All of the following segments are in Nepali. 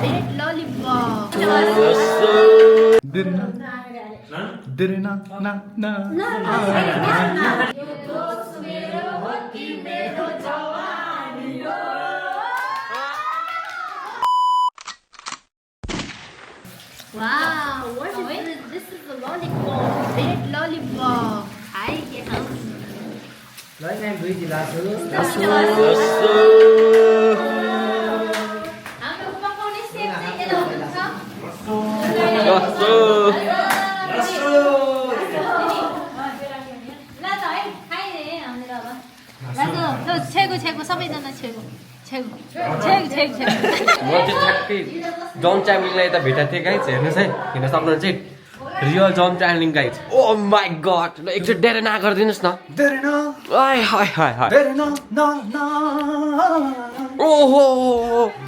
Red lollipop. Dirna dirna na na Wow, what is this? This is a lollipop. Red lollipop. Hi, get out. हाम्रो पकाउने सेप चाहिँ यता हुनुहुन्छ ल त है खाइने हामीले अब ल छेगो छेगो सबैजना छेगो छेगो छेग छेग छेग म चाहिँ ठ्याक्कै जन च्याम्लिङलाई यता भेटेको थिएँ गाइज हेर्नुहोस् है हेर्न सक्नुहुन्छ है रियल जन च्याम्लिङ गाइज ओ माई गड ल एकचोटि डेरेना गरिदिनुहोस् न Dirna हाय हाय हाय हाय dirna na na ओहो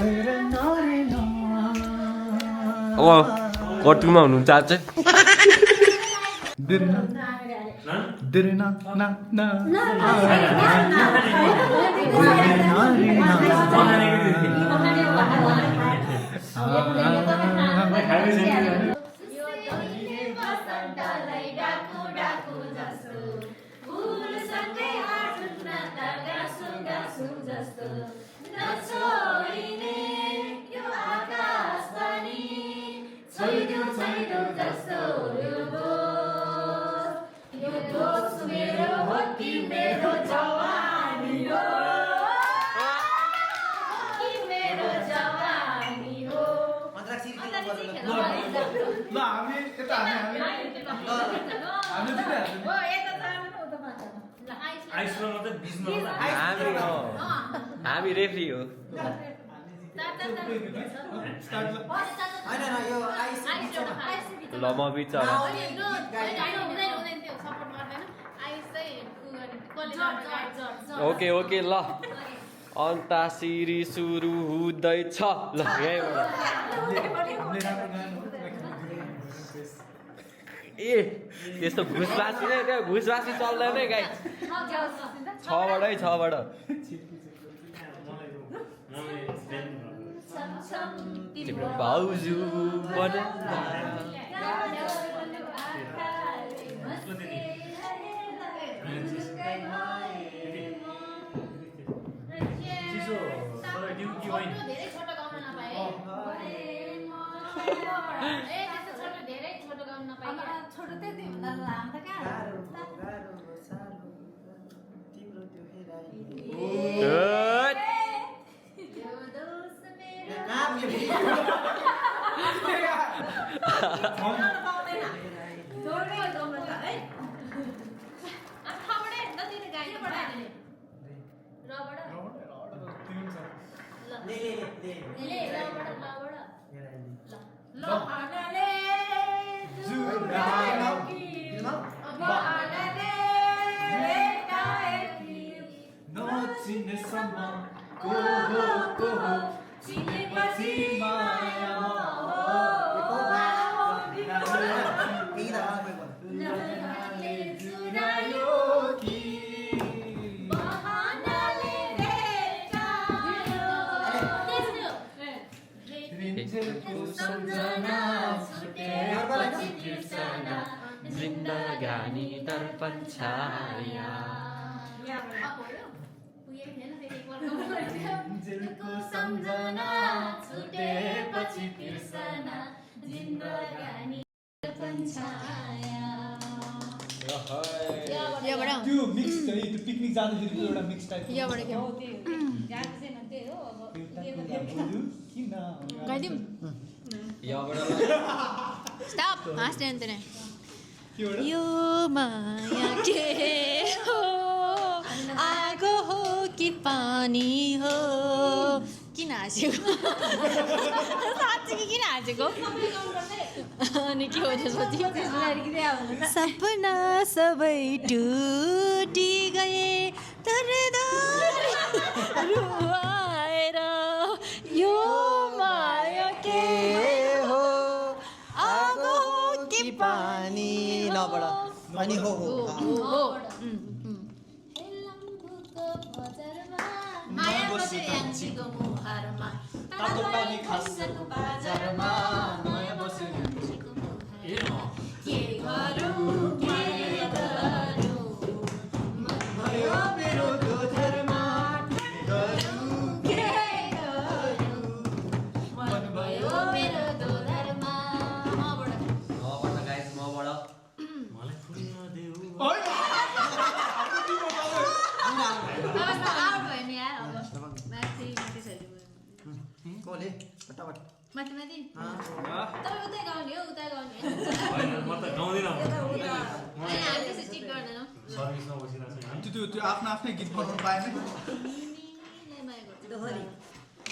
dirna na अब कटुमा हुनुहुन्छ आज चाहिँ dirna dirna na na ल हामी यता हामी हामी रेफ्री हो ल म बिचरा ओके ओके ल अन्ताक्षरी सुरु हुँदैछ ल ए त्यस्तो घुसबासी नै त्यो घुसबासी चल्दैन है गाई छबाट तिम्रो भाउजू जिन्दगानी दर्पण छाया सम्झना छुटेपछि बिर्सना जिन्दगानी दर्पण छाया त्यो मिक्स है त्यो पिकनिक जाँदाखेरि एउटा मिक्स टाइप स्टप हाँस्ने अन्त नै यो माया के हो आगो हो कि पानी हो किन हाँसेको साँच्चै कि किन हाँसेको अनि के हो त्यसपछि सपना सबै टुटी गए तर रुवाएर यो माया के हो आगो हो कि पानी नबाट अनि हो तातो पानी खासको बाजारमा नयाँ बस्यो के गरौँ के गरौँ मन भयो मेरो दोधरमा गरौँ के गरौँ मन भयो मेरो दोधरमा मबाट गाइस मबाट मलाई फुल्न देऊ अवस्था आउट भयो नि यार अब माथि माथि छैन कोले फटाफट माथि माथि अँ तपाईँ उतै गाउने हो उता गाउने होइन म त गाउँदिन होइन हामी त्यसै चिट गर्दैनौँ सर्भिसमा बसिरहेको छु होइन त्यो आफ्नो आफ्नै गीत बनाउनु पाएन तिमीलाई माया गर्छु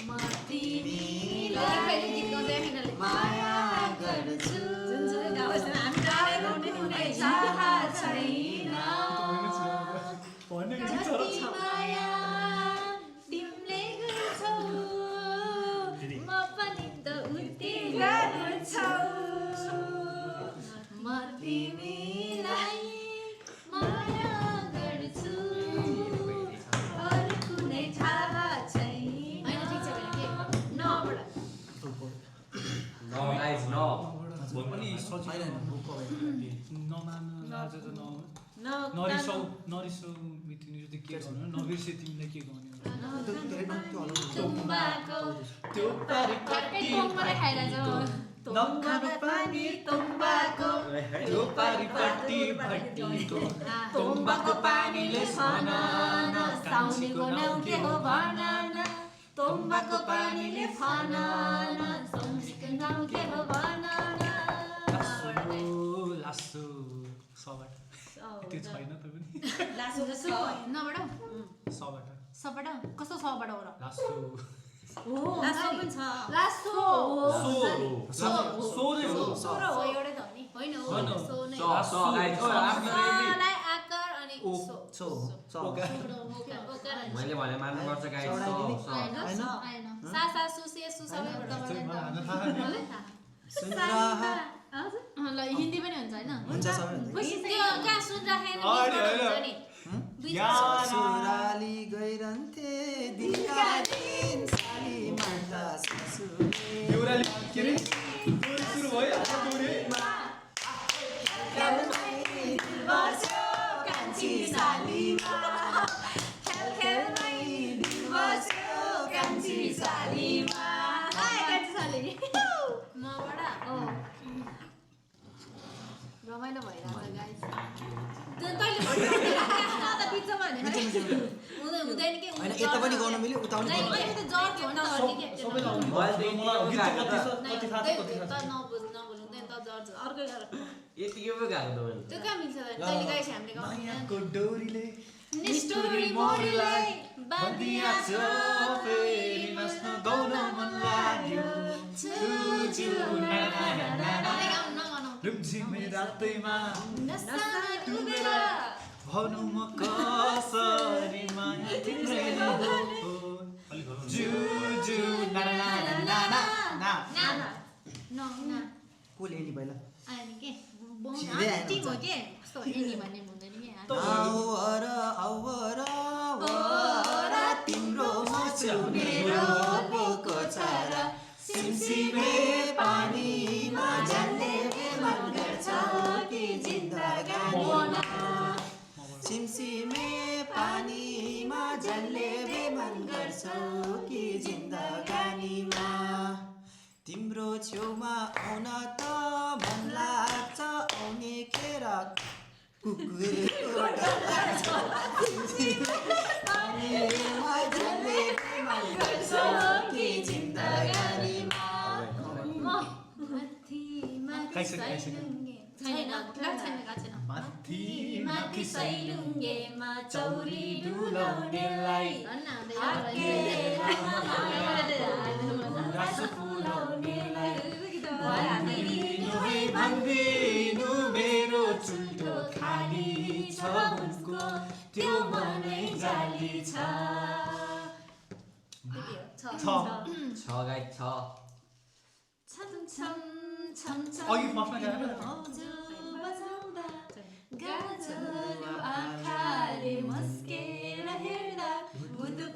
म तिमीलाई कहिले गीत गाउँदै किनले माया गर्छु जुनसुकै गाउँछ हामी गाउने गाउने कुनै चाह छैन भन्ने गीत छ कति माया तिमीले गर्छौ म पनि त उति गर्छौ म तिमीलाई माया गर्छु अरू कुनै थाह छैन होइन ठिक छ भने के नबाट नो गाइस नो पनि सजिलो नमान आज त नरिसौ मितिनी त के गर्नु नबिर्से तिमीलाई के गर्ने तुम्बाको त्यो पारी अर्कै कोमरे खाइरहेछ नखानु पानी तुम्बाको त्यो पारिपट्टि भट्टी तुम्बाको पानीले फनान साउनीको नाउँ के हो भनन तुम्बाको पानीले फनान साउनीको नाउँ के हो भनन लासो सबाट त्यो छैन त पनि लासो जसो नबाट सबाट सबाट कस्तो सबाट हो र लासो लासो पनि छ लासो सो रे हो सोरो हो एउटै त हो नि होइन हो होइन। सो नै सो सो गाइस सोलाई आकार अनि ओ, सो सो सो ओकार अनि मैले भने मान्नु पर्छ गाइस सो सो हैन हैन? हैन सा सा सुसे सु सबै मलाई थाहा मलाई थाहा सुन रहा हजुर ल हिन्दी पनि हुन्छ हैन हुन्छ सबै हुन्छ। त्यो कहाँ सुन राखेन होइन, होइन। हुन्छ नि यार। ससुराली गइरहन्थे दिनका दिन साली माता ससुरे देउराली के रे दोरी सुरु भयो दोरी बस्यो कान्छी सालीमा खेल खेलमै बस्यो कान्छी सालीमा हाय कान्छी साली मबाट रमाइलो भइरहेछ गाइस त्यो कहिले भन्नु त बिचमा भने हुँदैन के होइन यता पनि गर्नु मिल्यो उता पनि गर्नु अहिले त जर्ज हो नि त अनि के सबै लाउनु मैले त मलाई गीत यतिकै कति थाहा छ कति त थाहा छ नबोल्नु हुँदैन त जर्ज अर्कै गर यतिकै पो गएको त मैले त्यो कहाँ मिल्छ त कहिले गाइस हामीले गाउँदैन मायाको डोरीले निष्ठुरी मोरीलाई बाँधिया छ फेरि नाच्न गाउन मन लाग्यो रुम्झिमे रातैमा डुबेर भनौँ म कसरी माया तिम्रै हो जु जु ना ना ना ना ना ना ना कोले नि पहिला आयो नि के छिर्दै आएन ठिक हो के कस्तो एनी भन्ने हुँदैन के आवर तिम्रो मसुने रोपेको छरा सिमसिमे पानीमा झन्डे मन गर्छ कि जिन्दगानीमा सिमसिमे पानीमा झन्डे मन गर्छ कि जिन्दगानीमा तिम्रो छेउमा आउन त मन लाग्छ आउने खेर कुकुरको डर लाग्छ पानीमा झन्डे मन गर्छ कि जिन्दगानीमा माथि माथि सैलुङ्गेमा चौरी डुलाउनेलाई भन्दिनु मेरो चुल्ठो खाली छ उनको त्यो मनै जाली छ गाइस छ अघि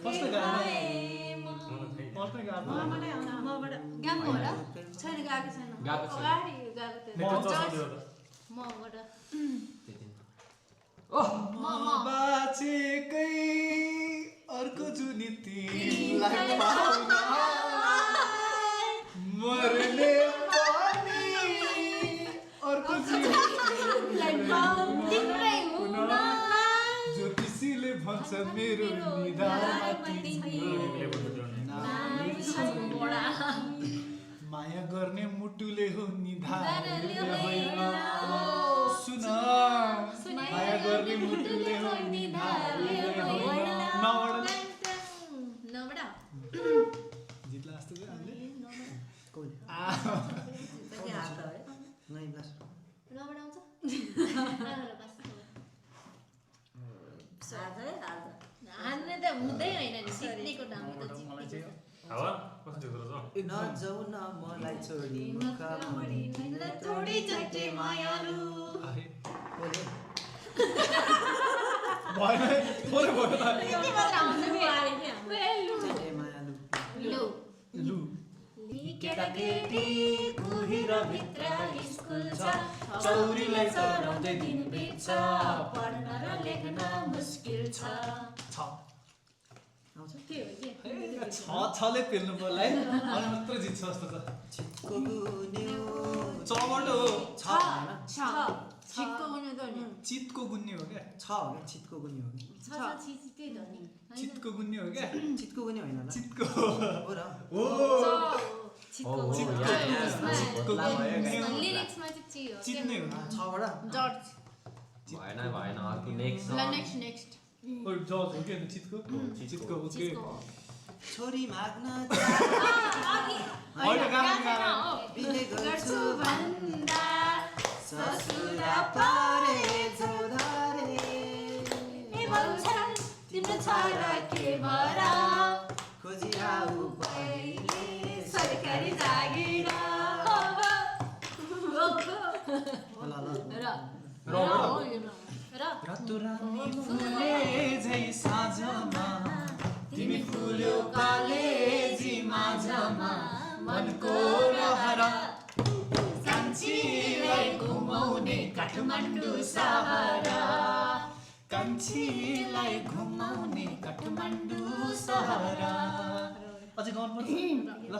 फर्स्टमा गाएन फर्स्टमा गाएन गाएको हो र छैन गाएको छैन गाएको छैन। अगाडि गाएको थियो नेटवर्क चलाउँदै हो त मबाट म बाँचेकै अर्को जुनी तिमीलाई पाउन मर्ने पनि अर्को जुनी तिम्रै हुन ज्योतिषीले भन्छ मेरो निधारमा ले बोल्दै माया गर्ने मुटुले हो निधारले होइन सुन माया गर्ने मुटुले हो निधारले होइन नबडा जित्ला जस्तो क्या हामीले नहीं बस नबडा आउँछ हान्ने त हुँदै होइन नि जित्नेको नाम त जित्नेको हावा कस्तो थियो त नजाऊ न मलाई छोडी मुखमणी थोडी चट्टे मायालु बोले भएन थोरै भयो त यति मात्र आउँछ नि लु चटे मायालु लु लु केटाकेटी कुहिर भित्र स्कुल छ चौरीलाई चढाउँदै दिन बित्छ पढ्न र लेख्न मुस्किल छ आउँछ के हो के छले पेल्नु पर्ला है अनि मात्र जित्छ जस्तो छ छिटको गुन्यो चबाट हो छ छिटको गुन्यो त नि चितको गुन्ने हो क्या छ हो क्या छिटको गुन्यो हो क्या छ छिटै त नि चितको गुन्ने हो क्या छिटको गुन्यो होइन होला चितको हो र हो छिटको लिरिक्समा चाहिँ ची हो चित्ने हो छबाट जर्ज भएन अर्को नेक्स्ट ल नेक्स्ट ओ जज हो के चितको चितको ओके छोरी माग्न होइन गाना बिहे गर्छु गर्छु भन्दा ससुरा परे जोधारे ए भन्छन् तिम्रो छोरा के भरा खोजी आऊ पहिले सरकारी जागिर रातो रानी फुले झै साँझमा तिमी फुल्यो कलेजी माझमा मनको रहरा कान्छीलाई घुमाउने काठमाडौँ सहरा कान्छीलाई घुमाउने काठमाडौँ सहरा अझै गाउनु पर्छ ल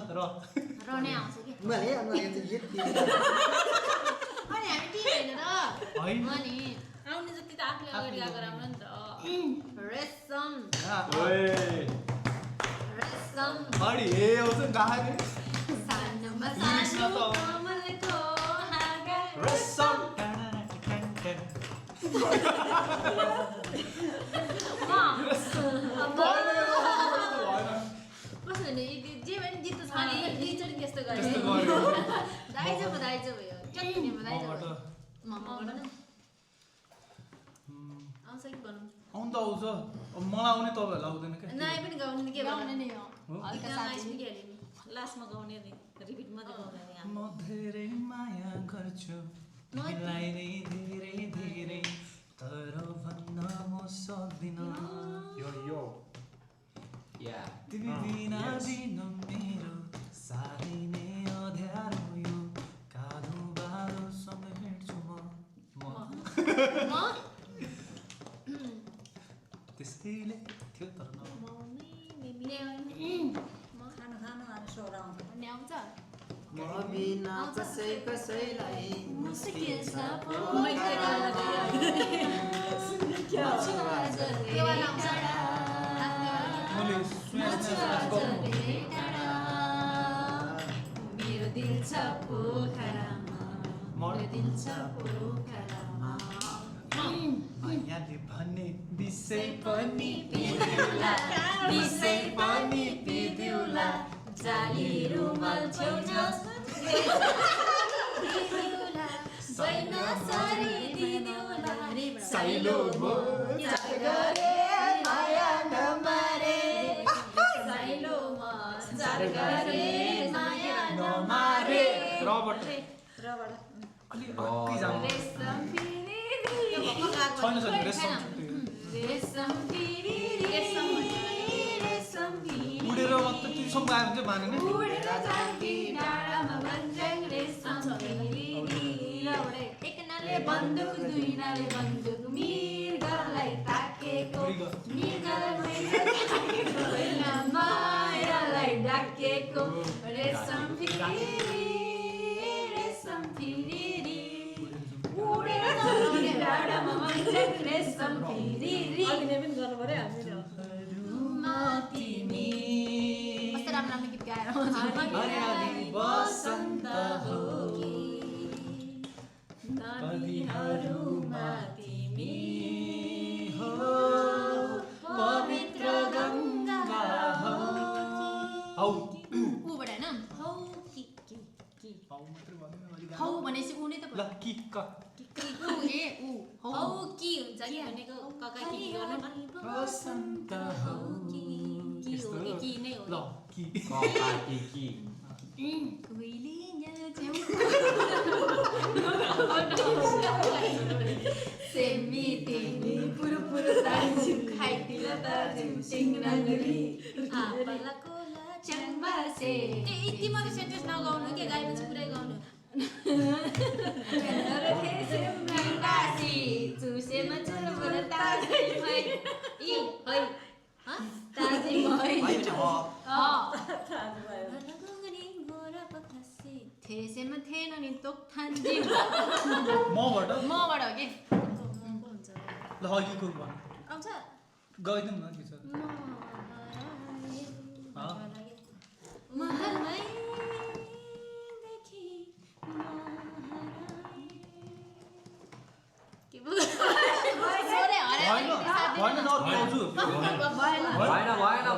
रने आउँछ कि मैले यति अनि हामी टिम होइन र होइन अनि आउने जति त आफूले अगाडि गएको राम्रो नि त रेशम रेशम अडी ए आउँछ गाने सानोमा लिरिक्समा सानो त आउँछ। कमलको हाँगा रेसम कस्तो भने जे पनि जित्नु छ नि दुईचोटि त्यस्तो गरे त्यस्तो गर्यो दाइजो भयो क्या दाइजो भयो मम्माबाट आउँछ कि बनाउँछ आउनु त आउँछ अब मलाई आउने तपाईँहरूलाई आउँदैन क्या नाइ पनि गाउने के गाउने नै हो हो? हल्का साथी के अरे लास्टमा गाउने नि रिपिट मात्रै गाउने म धेरै माया गर्छु तिमीलाई नै धेरै धेरै तर भन्न म सक्दिनँ यो या तिमी बिना दिन मेरो साह्रै नै अँध्यारो यो कालो बालो सँगै हिँड्छु म त्यसैले थियो तर न आउँछ म बिना कसैलाई मुस्किल छ मैले मेरो दिल छ पोखरामा मेरो दिल छ पोखरामा मायाले भन्ने विषय पनि विषय पनि पिदिउला जाली रुमाल छेउछाउ दिदिउला सैन सरी दिदिउला साइलो भो गरे माया नमारे साइलोमा चार गरे माया नमारे रबाट रबाट अलि अर्कै जानु रेशम फिरी छैन छैन रेशम छुट्टी रेशम फिरी रेशम फिरी उडेर मात्र त्यो सङ्ग आयो भने चाहिँ मानेन उडेर जान्की डाँडामा भन्ज्याङ रेशम फिरी एक नाले बन्दुक दुई नाले बन्दुक मृगलाई ताकेको मृगलाई ताकेको होइन मायालाई ढाकेको रेशम फिरी उडेर जान्की डाँडामा भन्ज्याङ रेशम फिरी तिमी कस्तो राम्रो राम्रो गीत गाएर हरियाली बसन्त हो नदीहरूमा तिमी हो पवित्र गङ्गा हो हौ ऊबाट हैन हौ कि हौ मात्र भन्नु अलि हौ भनेपछि ऊ नै त ल कि क ऊ ए ऊ हौ कि हुन्छ कि भनेको कका कि गर्नु बसन्त हौ कि हो कि नै हो ल कि कोइली न्याचेउ सेमी तिमी पुरु पुरु तान्छु खाइदिल तान्छु सिङ्गराङ्गली आपलाको लाचम्बासे यति मात्रै सेन्टेन्स नगाउनु के गाएपछि पुरै गाउनु चुसेमा चुलबुल ताजै भई इ है ताजै भई थेसेमा थिएन नि तोक थान्जी मबाट मबाट हो कि ल हगी कुल भन आउँछ गाइदिउँ न के छ महलैदेखि के सोरे होइन होइन नर्काउँछु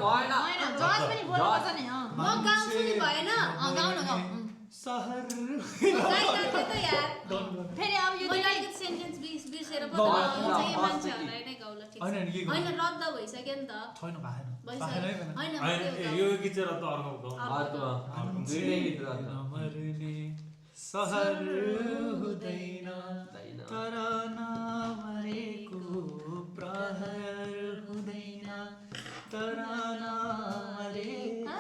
भएन होइन जज पनि बोल्नुपर्छ नि म गाउँछु नि भएन गाउन गाउँ सहर गाइरहेको त यार फेरि अब यो अलिकति सेन्टेन्स बिर्सेर पो चाहिँ मान्छेहरूलाई नै गाउला ठिक होइन के होइन रद्द भइसक्यो नि त छैन भएन भइसक्यो होइन यो गीत चाहिँ रद्द अर्को नमर्ने सहर हुँदैन तर नमरेको प्रहर हुँदैन तर नमरेको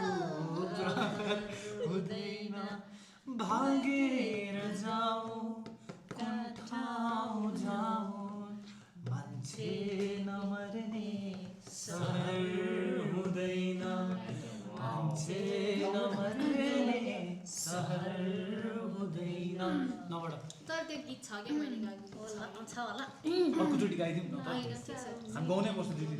प्रहर हुँदैन भागेर जाऊ कुन ठाउँ जाऊ मान्छे नमर्ने सहर हुँदैन मान्छे नमर्ने सहर हुँदैन नबाट तर त्यो गीत छ क्या मैले गाएको छ होला अर्कोचोटि गाइदिउँ न त हामी गाउनै पर्छ दिदी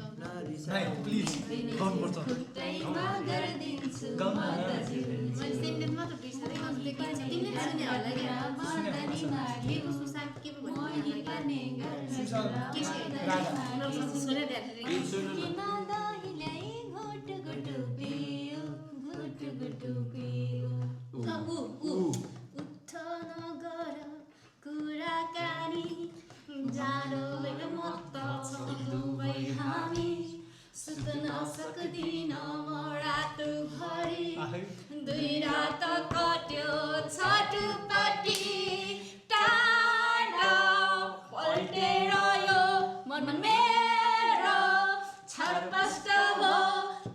नाइ प्लिज गाउनुपर्छ खुट्टैमा गरिदिन्छु माताजी मैले सेन्टेन्स मात्र बिर्सेरै गाउँछु त्यो गीत छ तिमीले सुने होला क्या के उसको साथ के पो भन्नु सुने घुट घुट पियो घुट घुट पियो उठ नगर कुराकानी जाडो मत छ दुवै हामी सुत्न सक्दिन म रातो भरि दुई रात कट्यो छटपटी टाढा पल्टेर यो मन मेरो छटपष्ट हो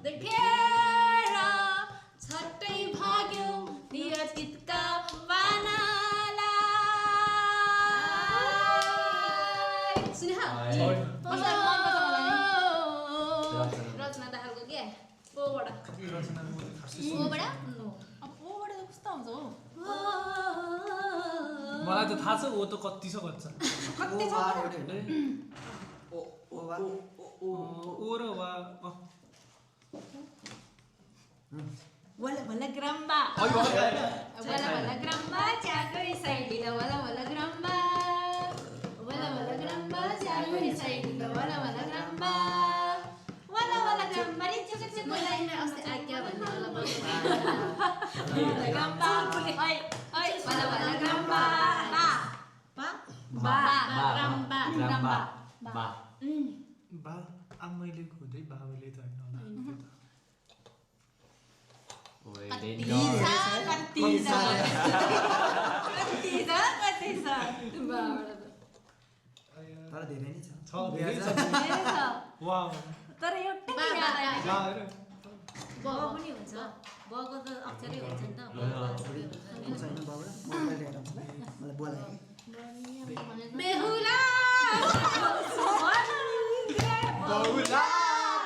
देखेर छट्टै भाग्यो नियतिका बानालाई सुने रचना दाहालको के ओबाट ओबाट अब ओबाट कस्तो आउँछ हो मलाई त थाहा छ ओ त कति छ भन्छ कति छ ओ र वा वला वला ग्राम्बा वला वला ग्राम्बा चाकै साइडीला वला वला ग्राम्बा वला वला ग्राम्बा चाकै साइडीला वला वला ग्राम्बा रि चुक चुक बोलाइने अस्ति आज्ञा भन्ने होला ग्राम्बा ओइ ओइ वला वला ग्राम्बा बा ग्राम्बा ग्राम्बा बा बा आमैले खुदै बाबुले त होइन तर धेरै नै छ छ धेरै छ वाउ तर एउटा ब पनि हुन्छ बको त अक्षरै हुन्छ नि त छैन बाबु मलाई ल्याएर आउँछ ल मलाई बोलायो बेहुला बहुला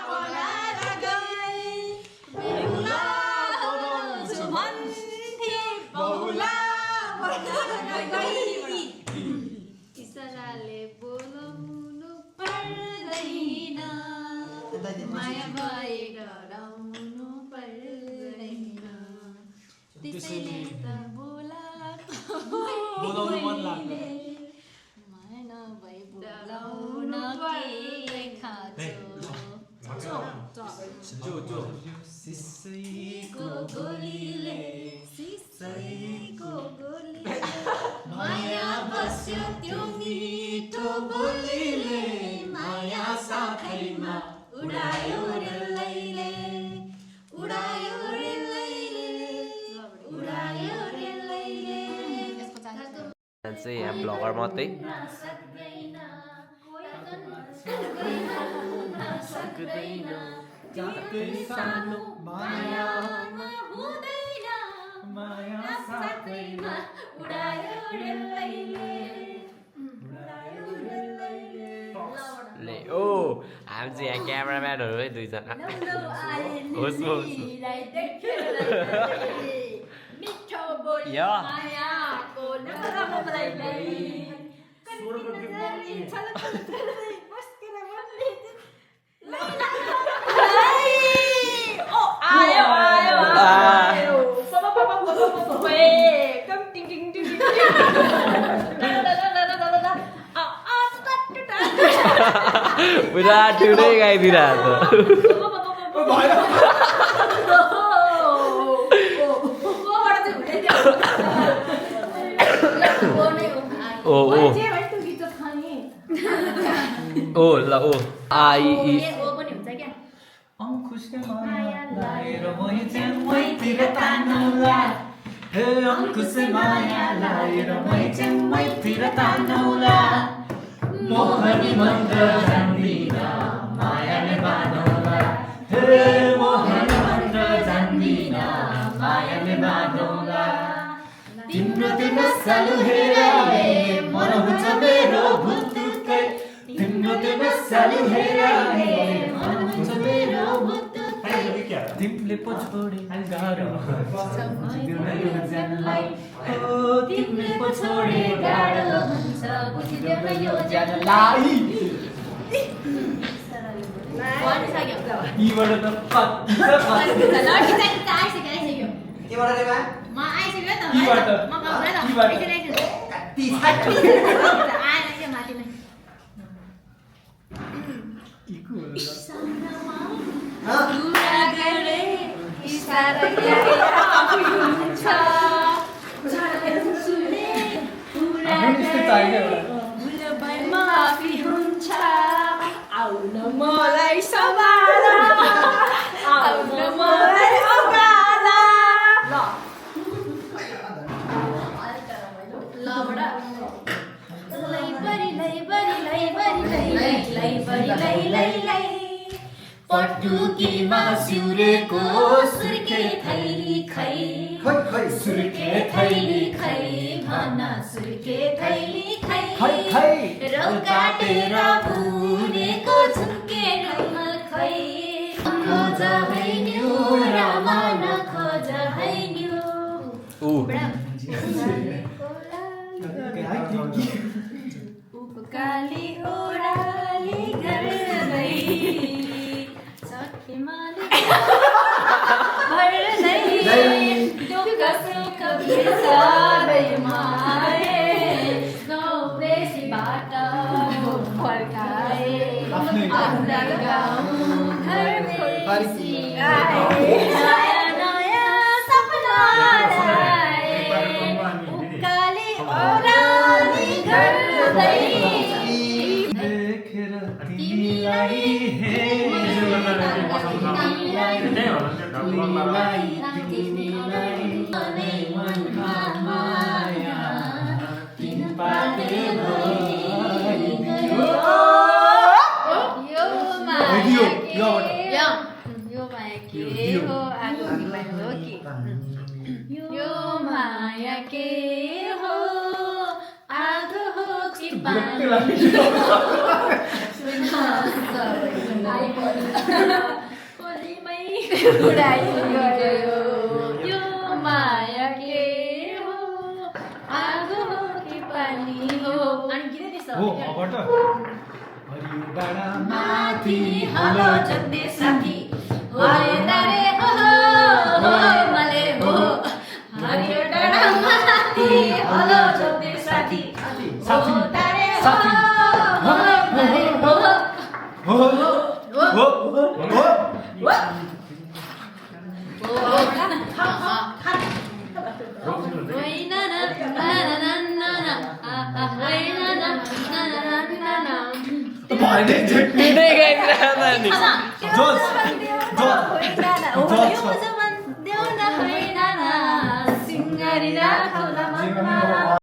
बनाएर गए बेहुला बनाउँछु भन्थे बहुला बनाएर गई इशाराले बोलाउनु पर्दैन माया भए डराउनु पर्दैन त्यसैले त बोलाउनु मन लाग्यो माया नभए बोलाउन के खाँचो सिसैको गोलीले सिसैको गोलीले माया बस्यो त्यो मिठो बोलीले माया साथैमा उडायो रेलैले उडायो रेलैले उडायो रेलैले चाहिँ यहाँ ब्लगर मात्रै सानो मायामा हुँदैन माया साथैमा उडायो रेलैले उडायो रेलैले ले ओ हामी चाहिँ यहाँ क्यामेराम्यानहरू है दुईजना होस् होस् मिठो बोली या। मायाको नराम्रो बोलाइलाई आयो आयो आयो एकदम टिङ टिङ टिङ टिङ पुरा टुरै गाइदिरहेको ओ ओ ओ ल ओ आई इ अंकुशले माया लाएर मै चाहिँ मैतिर तानौला हे अंकुशले माया लाएर मै चाहिँ मैतिर तानौला मोहनी मन्द जान्दिन मायाले बाँधौला हे मोहनी मन्द जान्दिन मायाले बाँधौला तिम्रो त्यो नसालु हेराए मन हुन्छ मेरो भुतुकै तिम्रो त्यो नसालु हेराए मन हुन्छ मेरो भुतुकै तिमीले पो छोडे गाह्रो बुझिदेऊ यो जानलाई हो तिमीले पो छोडे गाह्रो हुन्छ बुझिदेऊ न यो जानलाई यीबाट त कति छ केबाट रे बा यीबाट कति मलाई सम्हाल आउन मलाई अगाला पटुकीमा सिउरेको सुर्के थैली खै खै खै सुर्के थैली खै भना सुर्के थैली खै खै खै रौ काटेर भुनेको झुम्के रुमाल खै खोज हैन्यु रामा नखोज हैन्यु ऊ काली ओराली गर्दै सखीमाले भर्दै दुःख सुख बिसारै माए गाउँ बेसीबाट फर्काए आफ्ना गाउँ घर बेसी आए नयाँ नयाँ सपना आए उकाली ओराली गर्दै देखेर तिमीलाई तिमीलाई मनमा माया तिन पाटे भइदियो यो माया के हो हो आगो हो कि पानी कोलीमै उडाइगयो यो माया के हो आगो हो कि पानी हो अनि किन त्यस्तो हो अबाट हरियो डाँडा माथि हलो जन्ने साथी हरे दारे हो मले हो हरियो डाँडा माथि हलो जन्ने साथी हो दारे हो मले हो हो हो हो भिडियो गाइदिरहेको छ नि जोस जोस